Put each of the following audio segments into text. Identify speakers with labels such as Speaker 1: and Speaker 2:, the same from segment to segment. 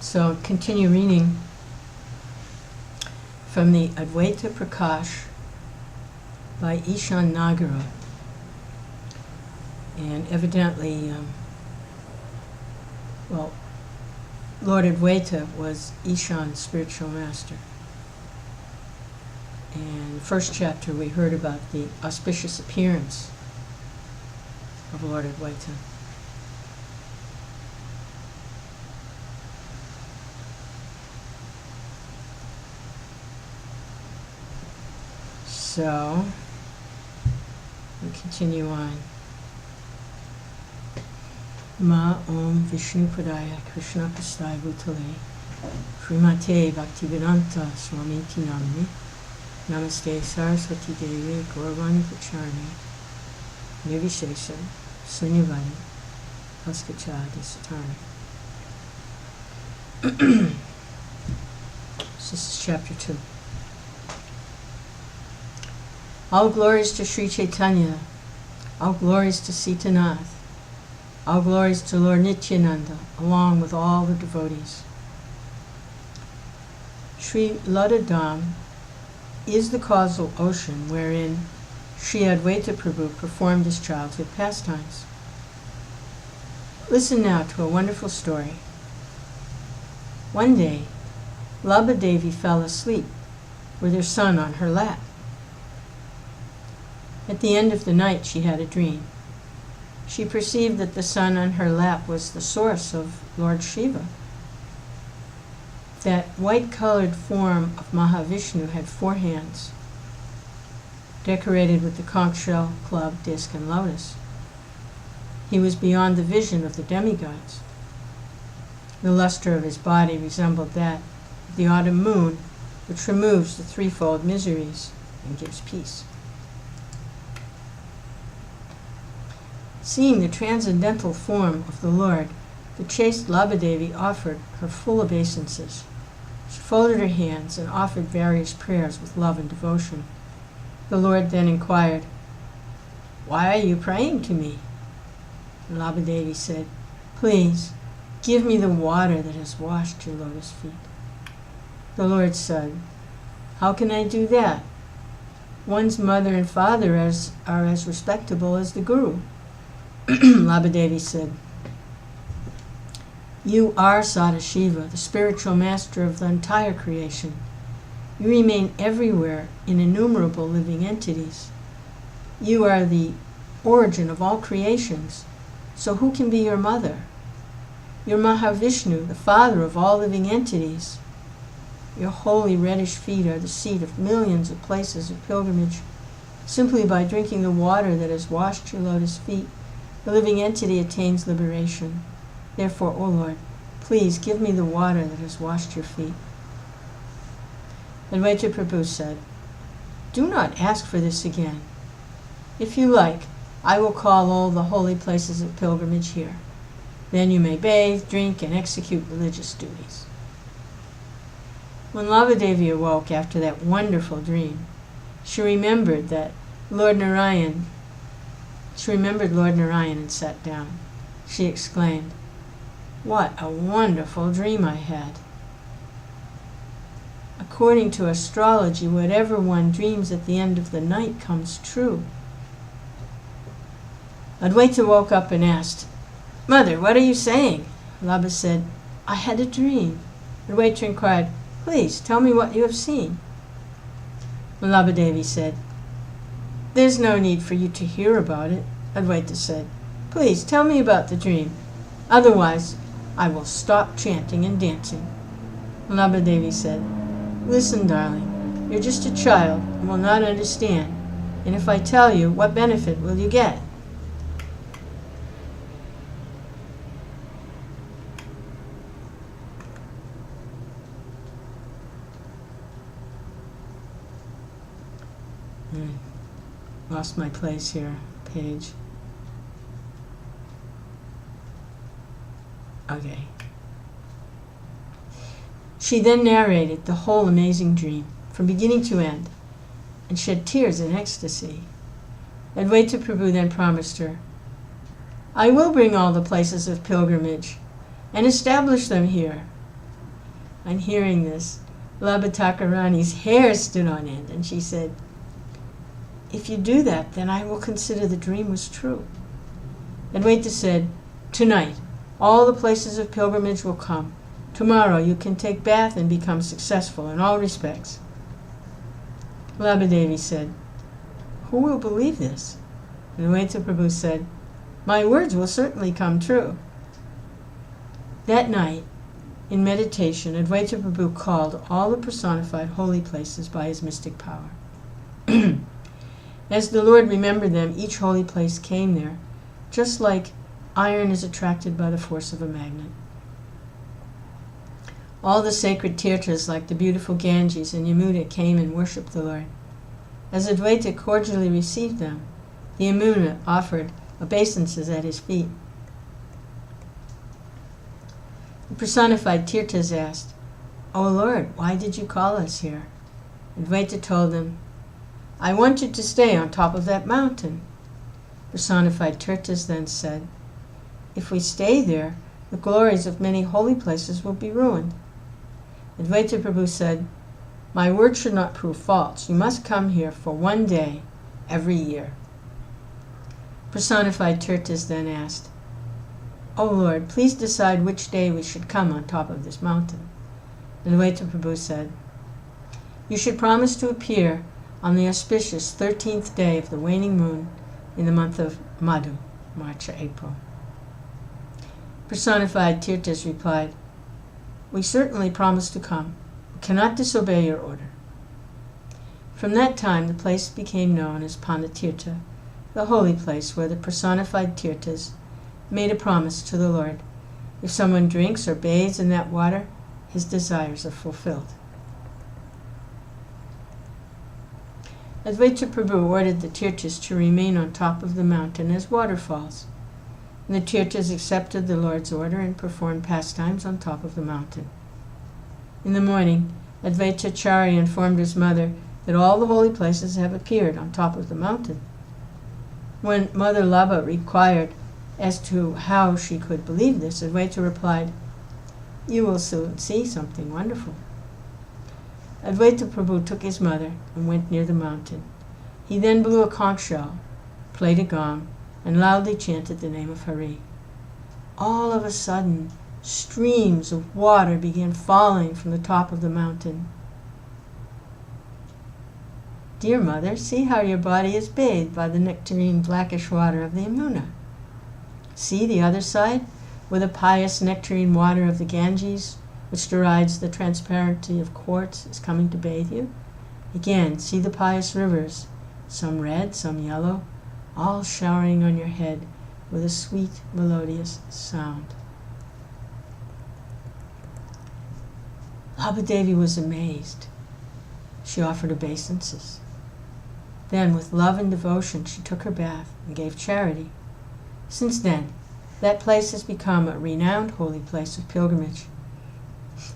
Speaker 1: So continue reading from the Advaita Prakasha by Ishana Nagara. And evidently, Lord Advaita was Ishana's spiritual master. And the first chapter we heard about the auspicious appearance of Lord Advaita. So, we continue on. Ma Om Vishnu Padaya Krishna Pastai Bhutale Srimate Bhaktivedanta Swamiti Namini Namaste Saraswati Devi Gauravani Pacharni Nirvishesha Sunyavadi Paskachadi Satani. This is chapter 2. All glories to Sri Chaitanya, all glories to Sitanath, all glories to Lord Nityananda, along with all the devotees. Shriladvaita is the causal ocean wherein Shri Advaita Prabhu performed his childhood pastimes. Listen now to a wonderful story. One day, Labha Devi fell asleep with her son on her lap. At the end of the night, she had a dream. She perceived that the son on her lap was the source of Lord Shiva. That white-colored form of Mahavishnu had 4 hands, decorated with the conch shell, club, disc, and lotus. He was beyond the vision of the demigods. The luster of his body resembled that of the autumn moon, which removes the threefold miseries and gives peace. Seeing the transcendental form of the Lord, the chaste Labha Devi offered her full obeisances. She folded her hands and offered various prayers with love and devotion. The Lord then inquired, "Why are you praying to me?" And Labha Devi said, "Please, give me the water that has washed your lotus feet." The Lord said, "How can I do that? One's mother and father are as respectable as the Guru." Labha Devi said, "You are Sadashiva, the spiritual master of the entire creation. You remain everywhere in innumerable living entities. You are the origin of all creations, so who can be your mother? You're Mahavishnu, the father of all living entities. Your holy reddish feet are the seat of millions of places of pilgrimage. Simply by drinking the water that has washed your lotus feet, the living entity attains liberation. Therefore, O Lord, please give me the water that has washed your feet." Advaita Prabhu said, "Do not ask for this again. If you like, I will call all the holy places of pilgrimage here. Then you may bathe, drink, and execute religious duties." When Labha Devi awoke after that wonderful dream, she remembered Lord Narayan and sat down. She exclaimed, "What a wonderful dream I had." According to astrology, whatever one dreams at the end of the night comes true. Advaita woke up and asked, "Mother, what are you saying?" Labha said, "I had a dream." Advaita inquired, "Please, tell me what you have seen." Labha Devi said, "There's no need for you to hear about it." Advaita said, "Please, tell me about the dream. Otherwise, I will stop chanting and dancing." Labha Devi said, "Listen, darling, you're just a child and will not understand. And if I tell you, what benefit will you get?" Lost my place here, page. Okay. She then narrated the whole amazing dream, from beginning to end, and shed tears in ecstasy. Advaita Prabhu then promised her, "I will bring all the places of pilgrimage, and establish them here." On hearing this, Labhatakarani's hair stood on end, and she said, "If you do that, then I will consider the dream was true." Advaita said, "Tonight, all the places of pilgrimage will come. Tomorrow you can take bath and become successful in all respects." Labhadevi said, "Who will believe this?" And Advaita Prabhu said, "My words will certainly come true." That night, in meditation, Advaita Prabhu called all the personified holy places by his mystic power. As the Lord remembered them, each holy place came there, just like iron is attracted by the force of a magnet. All the sacred tirthas, like the beautiful Ganges and Yamuna, came and worshipped the Lord. As Advaita cordially received them, the Yamuna offered obeisances at his feet. The personified tirthas asked, "O Lord, why did you call us here?" Advaita told them, "I wanted to stay on top of that mountain." Personified tirthas then said, "If we stay there, the glories of many holy places will be ruined." Advaita Prabhu said, "My word should not prove false. You must come here for one day every year." Personified tirthas then asked, "O Lord, please decide which day we should come on top of this mountain." And Advaita Prabhu said, "You should promise to appear on the auspicious 13th day of the waning moon in the month of Madhu, March or April." Personified tirthas replied, "We certainly promise to come. We cannot disobey your order." From that time, the place became known as Panatirtha, the holy place where the personified tirthas made a promise to the Lord. If someone drinks or bathes in that water, his desires are fulfilled. Advaita Prabhu ordered the tirthas to remain on top of the mountain as waterfalls. And the tirthas accepted the Lord's order and performed pastimes on top of the mountain. In the morning, Advaita Acharya informed his mother that all the holy places have appeared on top of the mountain. When Mother Labha inquired as to how she could believe this, Advaita replied, "You will soon see something wonderful." Advaita Prabhu took his mother and went near the mountain. He then blew a conch shell, played a gong, and loudly chanted the name of Harih. All of a sudden, streams of water began falling from the top of the mountain. "Dear mother, see how your body is bathed by the nectarine blackish water of the Yamuna. See the other side, where the pious nectarine water of the Ganges, which derides the transparency of quartz, is coming to bathe you. Again, see the pious rivers, some red, some yellow, all showering on your head with a sweet, melodious sound." Labhadevi was amazed. She offered obeisances. Then, with love and devotion, she took her bath and gave charity. Since then, that place has become a renowned holy place of pilgrimage.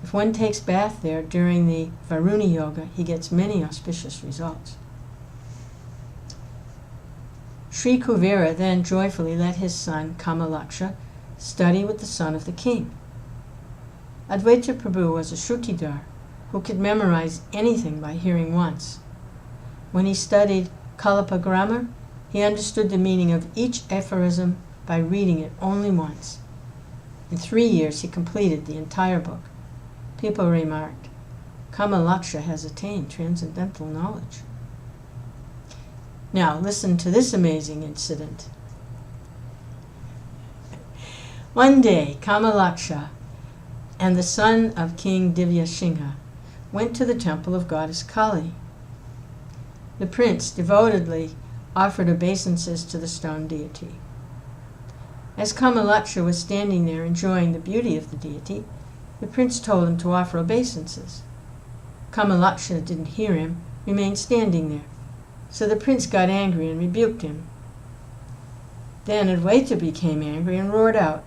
Speaker 1: If one takes bath there during the Varuna Yoga, he gets many auspicious results. Sri Kuvera then joyfully let his son, Kamalaksha, study with the son of the king. Advaita Prabhu was a Shrutidhar who could memorize anything by hearing once. When he studied Kalapa grammar, he understood the meaning of each aphorism by reading it only once. In 3 years, he completed the entire book. People remarked, "Kamalaksha has attained transcendental knowledge." Now, listen to this amazing incident. One day, Kamalaksha and the son of King Divyasingha went to the temple of goddess Kali. The prince devotedly offered obeisances to the stone deity. As Kamalaksha was standing there enjoying the beauty of the deity, the prince told him to offer obeisances. Kamalaksha didn't hear him, remained standing there. So the prince got angry and rebuked him. Then Advaita became angry and roared out,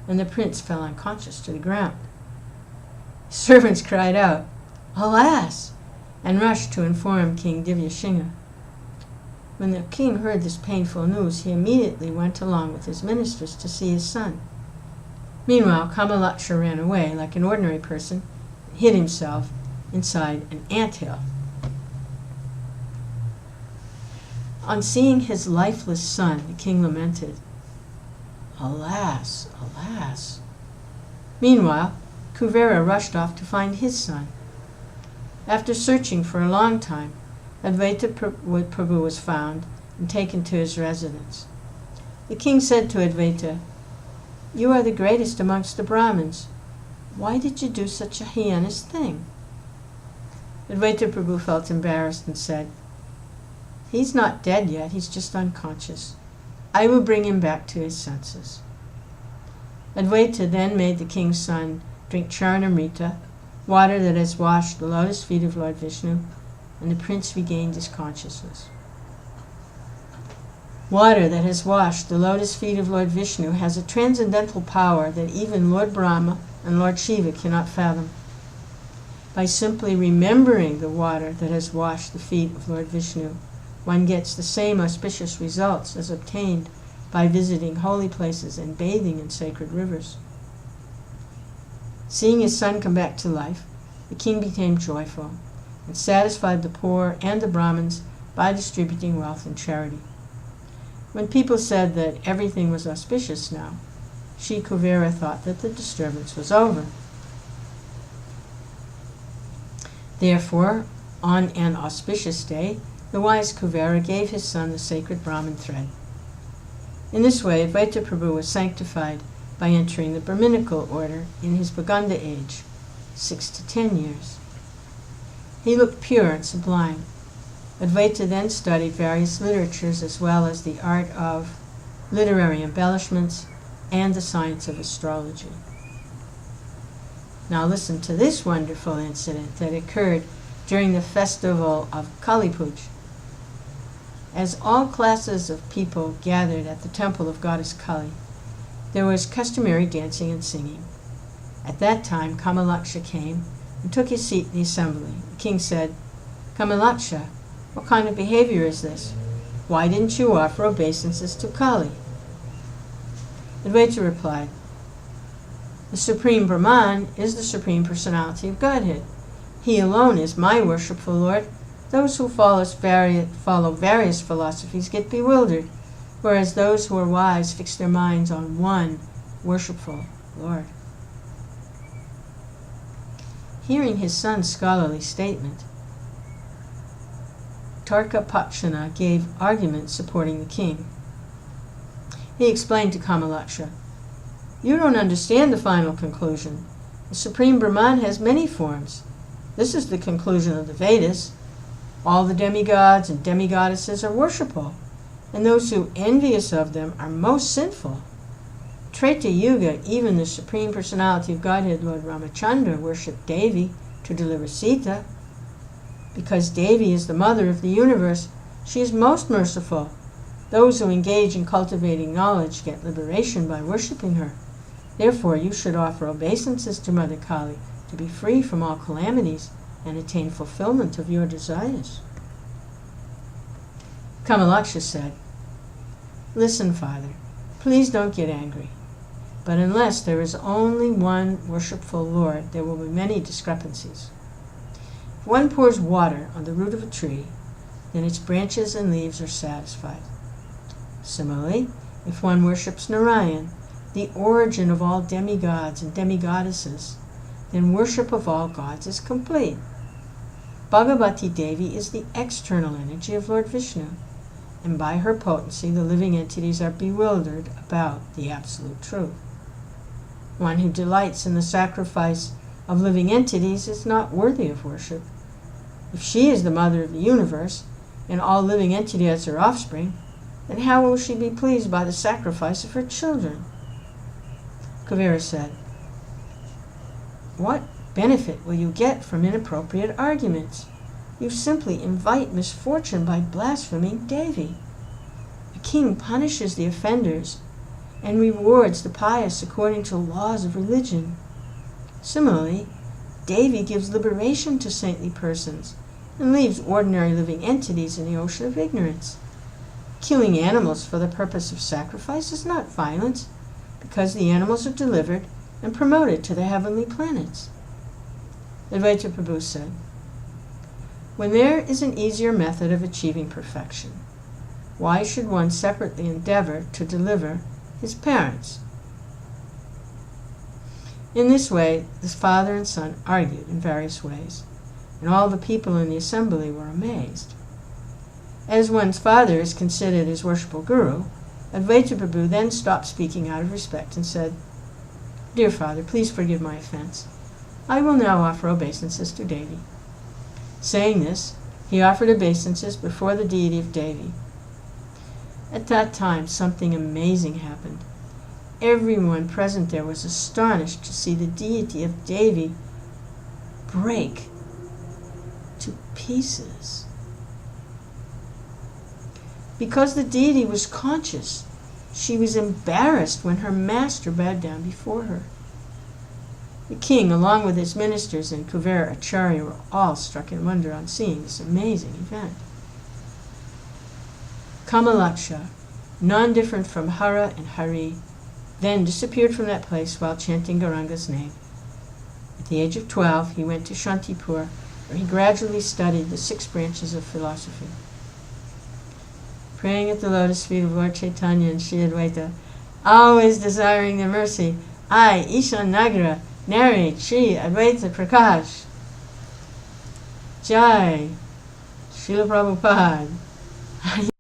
Speaker 1: and the prince fell unconscious to the ground. Servants cried out, "Alas!" and rushed to inform King Divyasingha. When the king heard this painful news, he immediately went along with his ministers to see his son. Meanwhile, Kamalaksha ran away like an ordinary person, hid himself inside an anthill. On seeing his lifeless son, the king lamented, "Alas, alas." Meanwhile, Kuvera rushed off to find his son. After searching for a long time, Advaita Prabhu was found and taken to his residence. The king said to Advaita, "You are the greatest amongst the Brahmins. Why did you do such a heinous thing?" Advaita Prabhu felt embarrassed and said, "He's not dead yet, he's just unconscious. I will bring him back to his senses." Advaita then made the king's son drink charanamrita, water that has washed the lotus feet of Lord Vishnu, and the prince regained his consciousness. Water that has washed the lotus feet of Lord Vishnu has a transcendental power that even Lord Brahma and Lord Shiva cannot fathom. By simply remembering the water that has washed the feet of Lord Vishnu, one gets the same auspicious results as obtained by visiting holy places and bathing in sacred rivers. Seeing his son come back to life, the king became joyful and satisfied the poor and the Brahmins by distributing wealth and charity. When people said that everything was auspicious now, Shri Kuvera thought that the disturbance was over. Therefore, on an auspicious day, the wise Kuvera gave his son the sacred Brahmin thread. In this way, Advaita Prabhu was sanctified by entering the Brahminical order in his Baganda age, 6 to 10 years. He looked pure and sublime. Advaita then studied various literatures as well as the art of literary embellishments and the science of astrology. Now listen to this wonderful incident that occurred during the festival of Kali Puja. As all classes of people gathered at the temple of goddess Kali, there was customary dancing and singing. At that time, Kamalaksha came and took his seat in the assembly. The king said, "Kamalaksha, what kind of behavior is this? Why didn't you offer obeisances to Kali?" Advaita replied, "The Supreme Brahman is the Supreme Personality of Godhead. He alone is my worshipful Lord. Those who follow various philosophies get bewildered, whereas those who are wise fix their minds on one worshipful Lord." Hearing his son's scholarly statement, Pakshana gave arguments supporting the king. He explained to Kamalaksha, "You don't understand the final conclusion. The Supreme Brahman has many forms. This is the conclusion of the Vedas. All the demigods and demigoddesses are worshipful, and those who are envious of them are most sinful. Treta Yuga, even the Supreme Personality of Godhead, Lord Ramachandra, worshipped Devi to deliver Sita. Because Devi is the mother of the universe, she is most merciful. Those who engage in cultivating knowledge get liberation by worshipping her. Therefore, you should offer obeisances to Mother Kali to be free from all calamities and attain fulfillment of your desires." Kamalaksha said, "Listen, Father, please don't get angry. But unless there is only one worshipful Lord, there will be many discrepancies. If one pours water on the root of a tree, then its branches and leaves are satisfied. Similarly, if one worships Narayan, the origin of all demigods and demigoddesses, then worship of all gods is complete. Bhagavati Devi is the external energy of Lord Vishnu, and by her potency the living entities are bewildered about the absolute truth. One who delights in the sacrifice of living entities is not worthy of worship. If she is the mother of the universe, and all living entities are offspring, then how will she be pleased by the sacrifice of her children?" Kuvera said, "What benefit will you get from inappropriate arguments? You simply invite misfortune by blaspheming Devi. A king punishes the offenders and rewards the pious according to laws of religion. Similarly, Devi gives liberation to saintly persons and leaves ordinary living entities in the ocean of ignorance. Killing animals for the purpose of sacrifice is not violence, because the animals are delivered and promoted to the heavenly planets. Advaita Prabhu said, when there is an easier method of achieving perfection, why should one separately endeavor to deliver his parents? In this way, the father and son argued in various ways, and all the people in the assembly were amazed. As one's father is considered his worshipful guru, Advaita Prabhu then stopped speaking out of respect and said, Dear father, please forgive my offense. I will now offer obeisances to Devi. Saying this, he offered obeisances before the deity of Devi. At that time, something amazing happened. Everyone present there was astonished to see the deity of Devi break to pieces. Because the deity was conscious, she was embarrassed when her master bowed down before her. The king, along with his ministers and Kuvera Acharya, were all struck in wonder on seeing this amazing event. Kamalaksha, nondifferent from Hara and Harih, then disappeared from that place while chanting Gauranga's name. At the age of 12, he went to Shantipur, where he gradually studied the 6 branches of philosophy. Praying at the lotus feet of Lord Chaitanya and Shri Advaita, always desiring their mercy, I, Ishana Nagara, narrate Shri Advaita Prakasha. Jai, Srila Prabhupada.